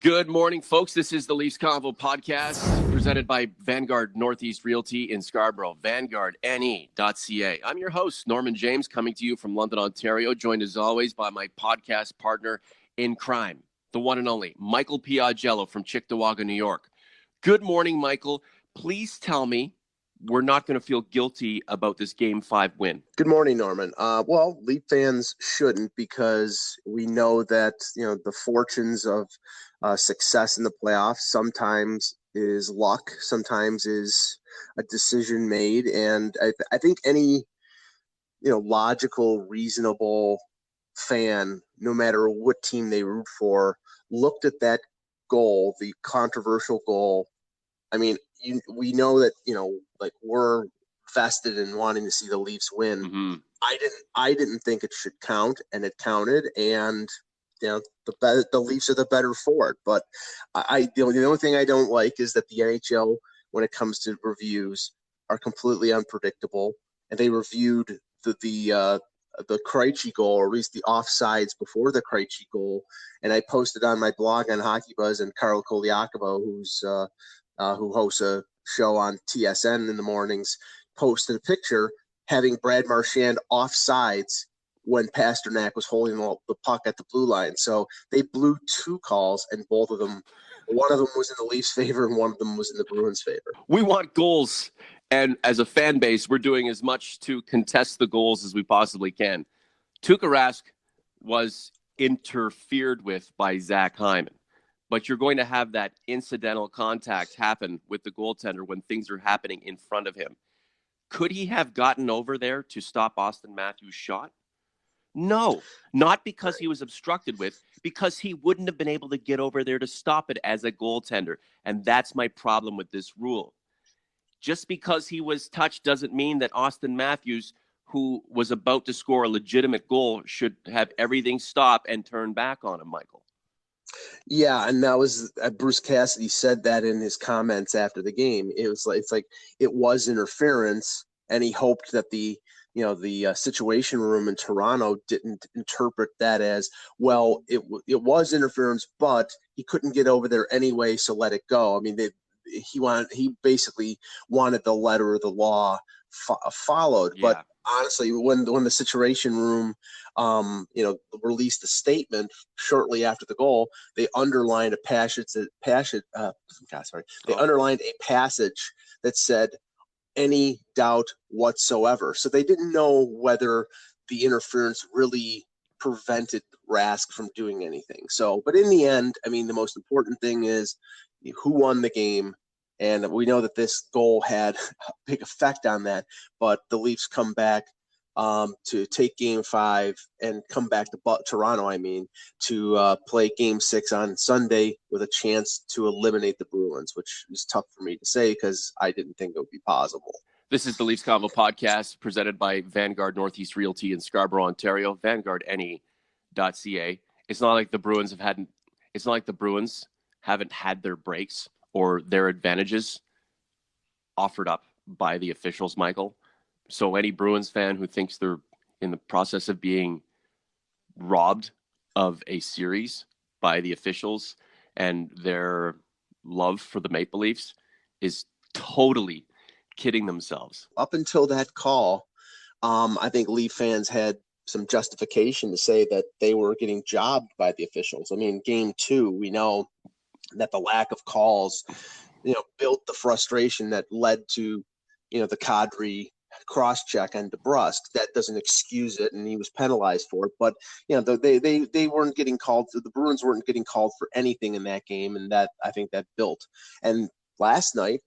Good morning, folks. This is the Leafs Convo podcast presented by Vanguard Northeast Realty in Scarborough, vanguardne.ca. I'm your host, Norman James, coming to you from London, Ontario, joined as always by my podcast partner in crime, the one and only Michael Piaggello from Cheektowaga, New York. Good morning, Michael. Please tell me we're not going to feel guilty about this Game 5 win. Good morning, Norman. Well, Leaf fans shouldn't, because we know that, the fortunes of success in the playoffs sometimes is luck, sometimes is a decision made. And I think any, logical, reasonable fan, no matter what team they root for, looked at that goal, the controversial goal. I mean, we know that, we're vested in wanting to see the Leafs win. Mm-hmm. I didn't think it should count, and it counted, and the Leafs are the better for it. But the only thing I don't like is that the NHL, when it comes to reviews, are completely unpredictable, and they reviewed the Krejci goal, or at least the offsides before the Krejci goal, and I posted on my blog on Hockey Buzz, and Carl Koliakovo, who hosts a show on TSN in the mornings, posted a picture having Brad Marchand offsides when Pasternak was holding the puck at the blue line. So they blew two calls, and one of them was in the Leafs' favor and one of them was in the Bruins' favor. We want goals, and as a fan base, we're doing as much to contest the goals as we possibly can. Tuukka Rask was interfered with by Zach Hyman, but you're going to have that incidental contact happen with the goaltender when things are happening in front of him. Could he have gotten over there to stop Austin Matthews' shot? No, not because he was obstructed with, because he wouldn't have been able to get over there to stop it as a goaltender. And that's my problem with this rule. Just because he was touched doesn't mean that Austin Matthews, who was about to score a legitimate goal, should have everything stop and turn back on him, Michael. Yeah, and that was Bruce Cassidy said that in his comments after the game. It's like it was interference, and he hoped that the Situation Room in Toronto didn't interpret that as, well, it was interference, but he couldn't get over there anyway, so let it go. I mean, he basically wanted the letter of the law followed. Yeah. But honestly, when the Situation Room released a statement shortly after the goal, they underlined a passage underlined a passage that said, any doubt whatsoever. So they didn't know whether the interference really prevented Rask from doing anything. So, but in the end, I mean, the most important thing is who won the game. And we know that this goal had a big effect on that, but the Leafs come back to take Game 5 and come back to Toronto, to play Game 6 on Sunday with a chance to eliminate the Bruins, which is tough for me to say because I didn't think it would be possible. This is the Leafs Convo podcast presented by Vanguard Northeast Realty in Scarborough, Ontario, vanguardne.ca. It's not like the Bruins haven't had their breaks or their advantages offered up by the officials, Michael. So any Bruins fan who thinks they're in the process of being robbed of a series by the officials and their love for the Maple Leafs is totally kidding themselves. Up until that call, I think Leaf fans had some justification to say that they were getting jobbed by the officials. I mean, Game 2, we know that the lack of calls, built the frustration that led to, the Kadri cross-check on DeBrusque. That doesn't excuse it, and he was penalized for it. But, they weren't getting called. The Bruins weren't getting called for anything in that game, and that I think that built. And last night,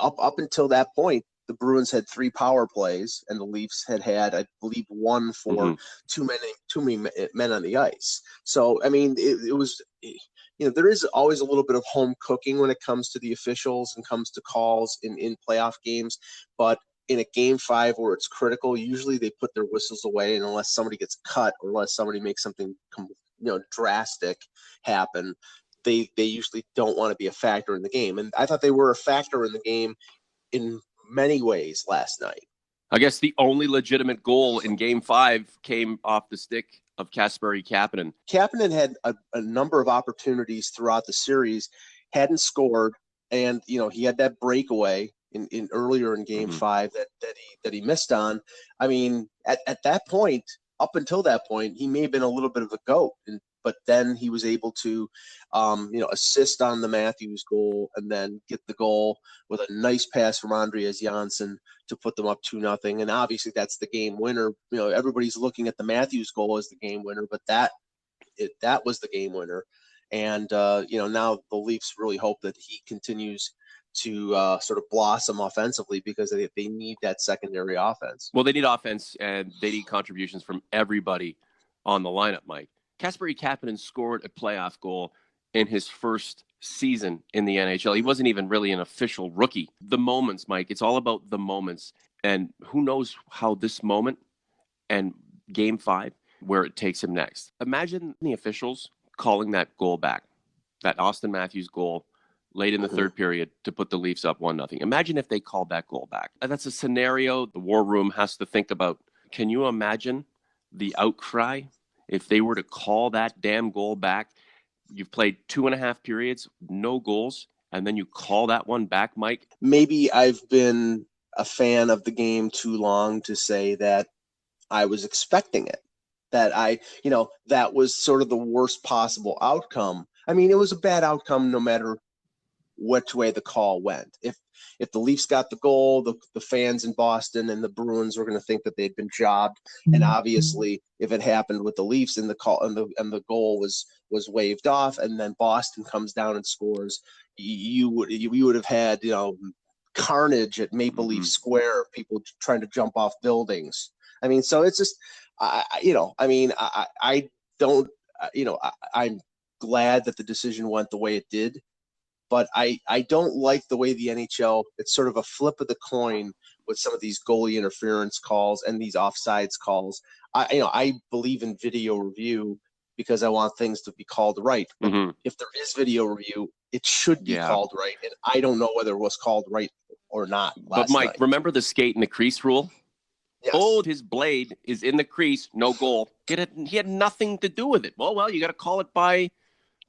up until that point, the Bruins had 3 power plays, and the Leafs had, I believe, 1 for too many men on the ice. So, I mean, it was, there is always a little bit of home cooking when it comes to the officials and comes to calls in playoff games. But in a Game 5 where it's critical, usually they put their whistles away, and unless somebody gets cut or unless somebody makes something drastic happen, they usually don't want to be a factor in the game. And I thought they were a factor in the game in many ways last night. I guess the only legitimate goal in Game 5 came off the stick of Kasperi Kapanen. Kapanen had a number of opportunities throughout the series, hadn't scored, and he had that breakaway in earlier in Game 5 that he missed on. I mean, at that point, up until that point, he may have been a little bit of a goat, but then he was able to, assist on the Matthews goal and then get the goal with a nice pass from Andreas Janssen to put them up 2-0. And obviously that's the game winner. Everybody's looking at the Matthews goal as the game winner, but that was the game winner. And, now the Leafs really hope that he continues to sort of blossom offensively because they need that secondary offense. Well, they need offense, and they need contributions from everybody on the lineup, Mike. Kasperi Kapanen scored a playoff goal in his first season in the NHL. He wasn't even really an official rookie. The moments, Mike, it's all about the moments. And who knows how this moment and Game 5, where it takes him next. Imagine the officials calling that goal back, that Austin Matthews goal late in the third period to put the Leafs up 1-0. Imagine if they called that goal back. That's a scenario the war room has to think about. Can you imagine the outcry if they were to call that damn goal back? You've played 2.5 periods, no goals, and then you call that one back, Mike? Maybe I've been a fan of the game too long to say that I was expecting it, that that was sort of the worst possible outcome. I mean, it was a bad outcome no matter which way the call went. If the Leafs got the goal, the fans in Boston and the Bruins were going to think that they'd been jobbed. And obviously, if it happened with the Leafs and the call and the goal was waved off, and then Boston comes down and scores, you would have had carnage at Maple Leaf Square, people trying to jump off buildings. I mean, so it's just I'm glad that the decision went the way it did. But I don't like the way the NHL, it's sort of a flip of the coin with some of these goalie interference calls and these offsides calls. I believe in video review because I want things to be called right. But if there is video review, it should be called right. And I don't know whether it was called right or not last But Mike, night. remember the skate in the crease rule? Yes. Oh, his blade is in the crease, no goal. He had nothing to do with it. Well, you got to call it by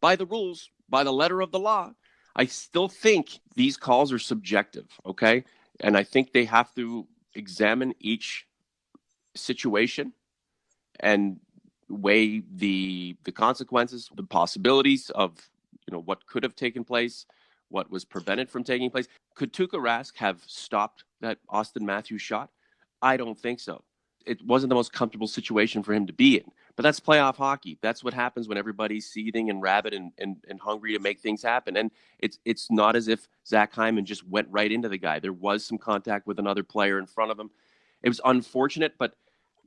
the rules, by the letter of the law. I still think these calls are subjective, okay? And I think they have to examine each situation and weigh the consequences, the possibilities of what could have taken place, what was prevented from taking place. Could Tuukka Rask have stopped that Austin Matthews shot? I don't think so. It wasn't the most comfortable situation for him to be in. But that's playoff hockey. That's what happens when everybody's seething and rabid and hungry to make things happen. And it's not as if Zach Hyman just went right into the guy. There was some contact with another player in front of him. It was unfortunate, but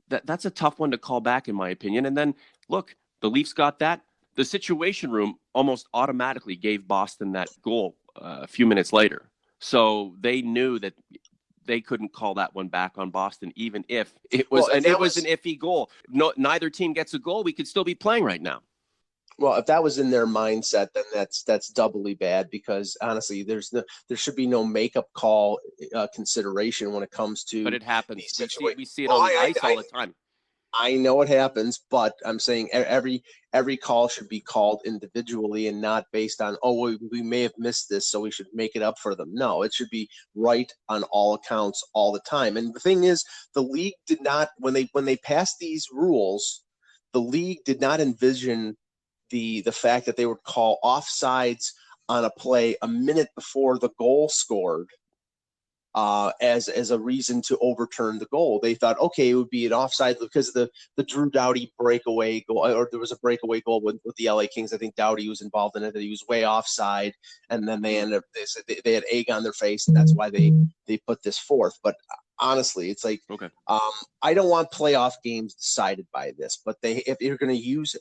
that's a tough one to call back, in my opinion. And then, look, the Leafs got that. The Situation Room almost automatically gave Boston that goal a few minutes later. So they knew that they couldn't call that one back on Boston, even if it was an iffy goal. No, neither team gets a goal. We could still be playing right now. Well, if that was in their mindset, then that's doubly bad because honestly, there should be no makeup call consideration when it comes to. But it happens. We see it on the ice all the time. I know it happens, but I'm saying every call should be called individually and not based on, we may have missed this, so we should make it up for them. No, it should be right on all accounts all the time. And the thing is, the league did not, when they passed these rules, the league did not envision the fact that they would call offsides on a play a minute before the goal scored. As a reason to overturn the goal. They thought, okay, it would be an offside because the Drew Doughty breakaway goal, or there was a breakaway goal with the LA Kings. I think Doughty was involved in it, that he was way offside, and then they ended up, they had egg on their face, and that's why they put this forth. But honestly, it's like, okay. I don't want playoff games decided by this, but if you're going to use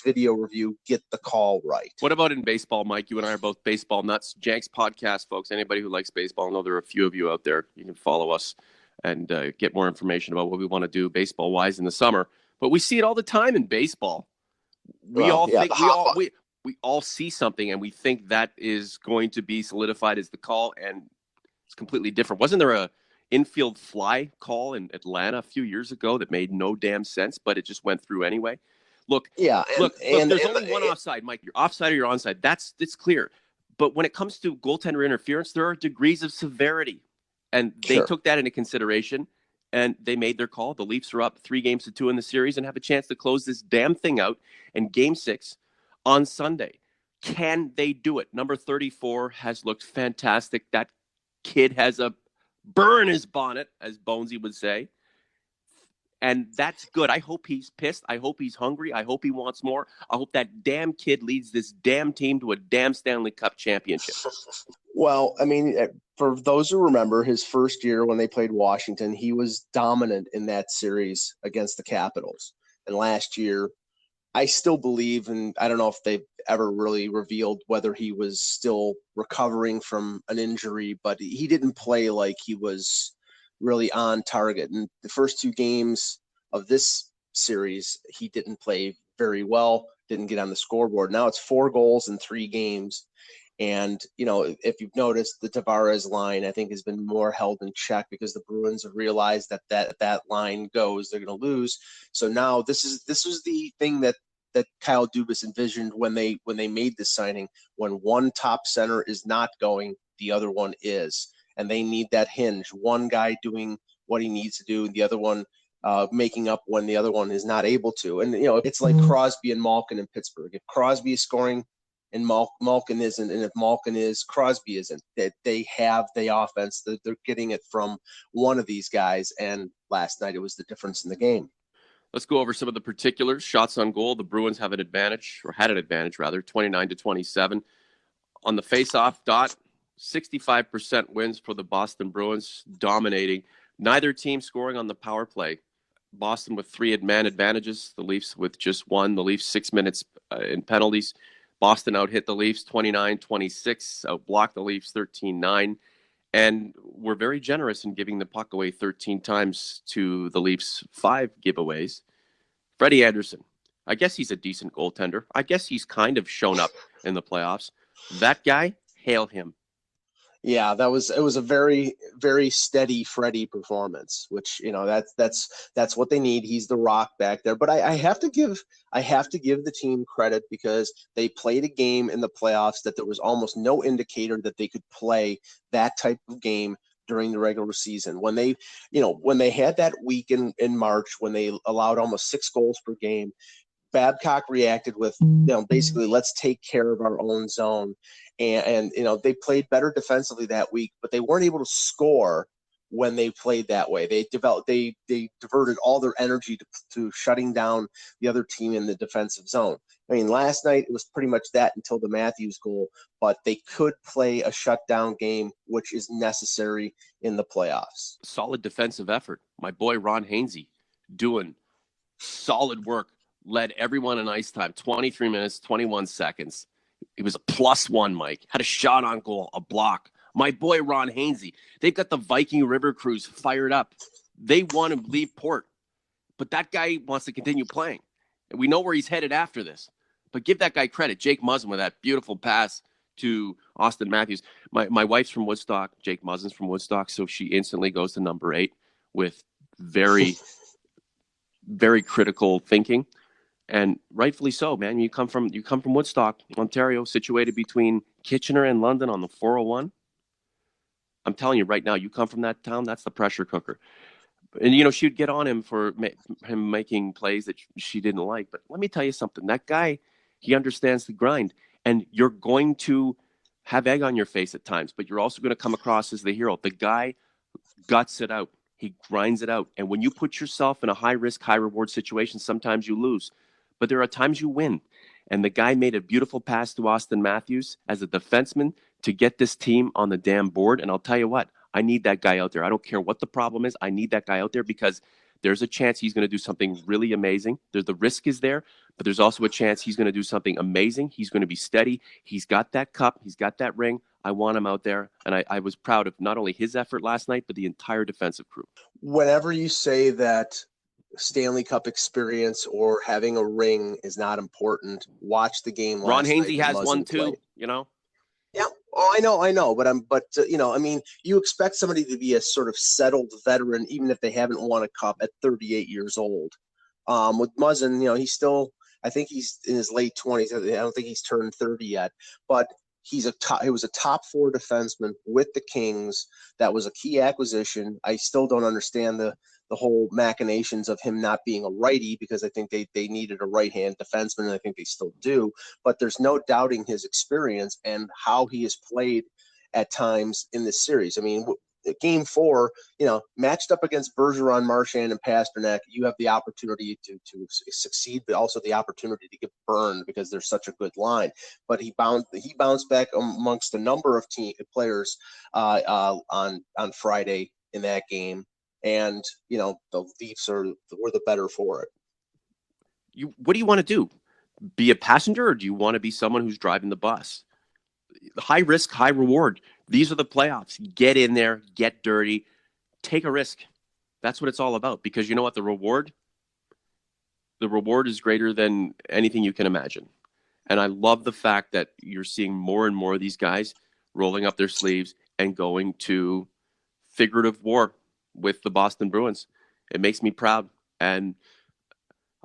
video review, get the call right. What about in baseball, Mike? You and I are both baseball nuts. Jenks podcast, folks. Anybody who likes baseball, I know there are a few of you out there. You can follow us and get more information about what we want to do baseball-wise in the summer. But we see it all the time in baseball. We all see something, and we think that is going to be solidified as the call, and it's completely different. Wasn't there infield fly call in Atlanta a few years ago that made no damn sense, but it just went through anyway. Look, there's only one offside, Mike. You're offside or you're onside. It's clear. But when it comes to goaltender interference, there are degrees of severity. And they took that into consideration, and they made their call. The Leafs are up 3-2 in the series and have a chance to close this damn thing out in Game 6 on Sunday. Can they do it? Number 34 has looked fantastic. That kid has a burr in his bonnet, as Bonesy would say. And that's good. I hope he's pissed. I hope he's hungry. I hope he wants more. I hope that damn kid leads this damn team to a damn Stanley Cup championship. Well, I mean, for those who remember his first year when they played Washington, he was dominant in that series against the Capitals. And last year, I still believe, and I don't know if they've ever really revealed whether he was still recovering from an injury, but he didn't play like he was really on target. And the first 2 games of this series, he didn't play very well, didn't get on the scoreboard. Now it's 4 goals in 3 games. And, you know, if you've noticed, the Tavares line, I think, has been more held in check because the Bruins have realized that line goes, they're going to lose. So now this was the thing that Kyle Dubas envisioned when they made this signing. When one top center is not going, the other one is. And they need that hinge. One guy doing what he needs to do, and the other one making up when the other one is not able to. And, you know, it's like Crosby and Malkin in Pittsburgh. If Crosby is scoring and Malkin isn't, and if Malkin is, Crosby isn't, that they have the offense, that they're getting it from one of these guys. And last night it was the difference in the game. Let's go over some of the particulars. Shots on goal. The Bruins have an advantage, or had an advantage rather, 29-27. On the face-off dot, 65% wins for the Boston Bruins, dominating. Neither team scoring on the power play. Boston with 3 man advantages, the Leafs with just 1. The Leafs 6 minutes in penalties. Boston out-hit the Leafs 29-26, out-blocked the Leafs 13-9. And we're very generous in giving the puck away 13 times to the Leafs' 5 giveaways. Freddie Anderson, I guess he's a decent goaltender. I guess he's kind of shown up in the playoffs. That guy, hail him. Yeah, it was a very, very steady Freddie performance, which, you know, that's what they need. He's the rock back there. But I have to give the team credit because they played a game in the playoffs that there was almost no indicator that they could play that type of game during the regular season. When they had that week in March when they allowed almost 6 goals per game, Babcock reacted with, basically, let's take care of our own zone. And they played better defensively that week, but they weren't able to score when they played that way. They diverted all their energy to shutting down the other team in the defensive zone. I mean, last night it was pretty much that until the Matthews goal, but they could play a shutdown game, which is necessary in the playoffs. Solid defensive effort. My boy Ron Hainsey doing solid work. Led everyone in ice time, 23 minutes, 21 seconds. It was a +1, Mike. Had a shot on goal, a block. My boy Ron Hainsey. They've got the Viking River Cruise fired up. They want to leave port, but that guy wants to continue playing. And we know where he's headed after this. But give that guy credit. Jake Muzzin with that beautiful pass to Austin Matthews. My wife's from Woodstock. Jake Muzzin's from Woodstock, so she instantly goes to number 8 with very, very critical thinking. And rightfully so, man. You come from Woodstock, Ontario, situated between Kitchener and London on the 401. I'm telling you right now, you come from that town, that's the pressure cooker. And, she'd get on him for him making plays that she didn't like. But let me tell you something. That guy, he understands the grind. And you're going to have egg on your face at times, but you're also going to come across as the hero. The guy guts it out. He grinds it out. And when you put yourself in a high-risk, high-reward situation, sometimes you lose. But there are times you win. And the guy made a beautiful pass to Austin Matthews as a defenseman to get this team on the damn board. And I'll tell you what, I need that guy out there. I don't care what the problem is. I need that guy out there because there's a chance he's going to do something really amazing. The risk is there, but there's also a chance he's going to do something amazing. He's going to be steady. He's got that cup. He's got that ring. I want him out there. And I was proud of not only his effort last night, but the entire defensive crew. Whenever you say that Stanley Cup experience or having a ring is not important, watch the game last Ron night. Hainsey has one too, played. you know? Yeah, Oh, I know, I mean, you expect somebody to be a sort of settled veteran, even if they haven't won a cup at 38 years old. With Muzzin, I think he's in his late 20s. I don't think he's turned 30 yet, but he was a top four defenseman with the Kings. That was a key acquisition. I still don't understand the whole machinations of him not being a righty, because I think they needed a right-hand defenseman, and I think they still do. But there's no doubting his experience and how he has played at times in this series. I mean, Game 4, matched up against Bergeron, Marchand, and Pasternak, you have the opportunity to succeed, but also the opportunity to get burned because they're such a good line. But he bounced back amongst a number of players on Friday in that game, and the Leafs were the better for it. What do you want to do? Be a passenger, or do you want to be someone who's driving the bus? High risk, high reward. These are the playoffs. Get in there, get dirty, take a risk. That's what it's all about. Because you know what? The reward is greater than anything you can imagine. And I love the fact that you're seeing more and more of these guys rolling up their sleeves and going to figurative war with the Boston Bruins. It makes me proud. And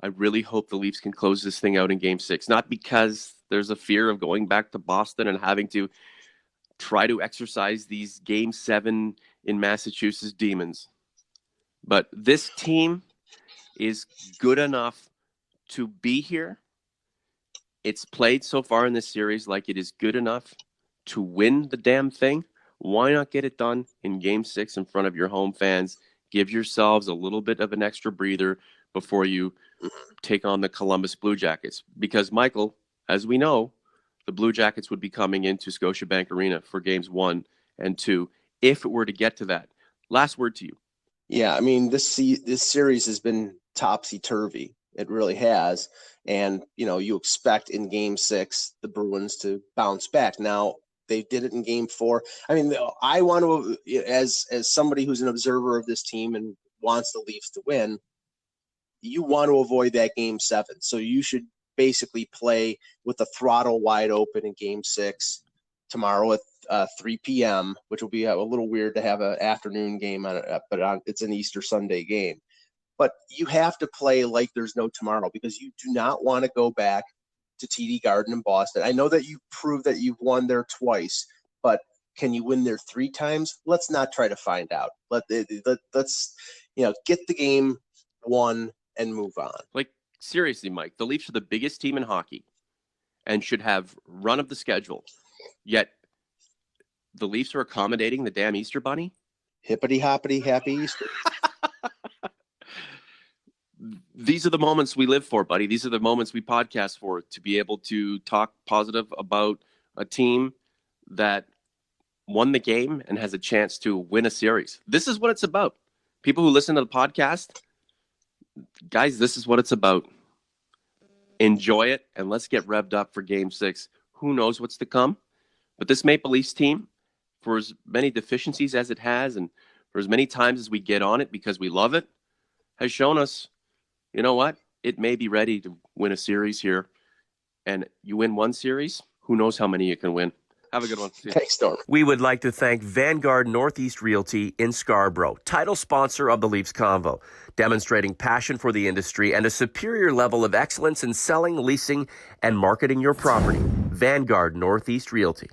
I really hope the Leafs can close this thing out in Game 6. Not because there's a fear of going back to Boston and having to try to exercise these Game 7 in Massachusetts demons. But this team is good enough to be here. It's played so far in this series like it is good enough to win the damn thing. Why not get it done in Game 6 in front of your home fans? Give yourselves a little bit of an extra breather before you take on the Columbus Blue Jackets. Because, Michael, as we know, the Blue Jackets would be coming into Scotiabank Arena for Games 1 and 2 if it were to get to that. Last word to you. Yeah, I mean, this series has been topsy-turvy. It really has. And, you expect in Game 6 the Bruins to bounce back. Now, they did it in Game 4. I mean, I want to, as somebody who's an observer of this team and wants the Leafs to win, you want to avoid that Game 7. So you should basically play with the throttle wide open in Game 6 tomorrow at 3 p.m., which will be a little weird to have an afternoon game on it, but it's an Easter Sunday game. But you have to play like there's no tomorrow, because you do not want to go back to TD Garden in Boston. I know that you proved that you've won there twice, but can you win there 3 times? Let's not try to find out. Let's get the game won and move on. Like, seriously, Mike, the Leafs are the biggest team in hockey and should have run of the schedule. Yet the Leafs are accommodating the damn Easter Bunny. Hippity hoppity, happy Easter. These are the moments we live for, buddy. These are the moments we podcast for, to be able to talk positive about a team that won the game and has a chance to win a series. This is what it's about. People who listen to the podcast, guys, this is what it's about. Enjoy it, and let's get revved up for Game 6. Who knows what's to come? But this Maple Leafs team, for as many deficiencies as it has, and for as many times as we get on it because we love it, has shown us, you know what? It may be ready to win a series here. And you win one series, who knows how many you can win. Have a good one. Thanks, Storm. We would like to thank Vanguard Northeast Realty in Scarborough, title sponsor of the Leafs Convo, demonstrating passion for the industry and a superior level of excellence in selling, leasing, and marketing your property. Vanguard Northeast Realty.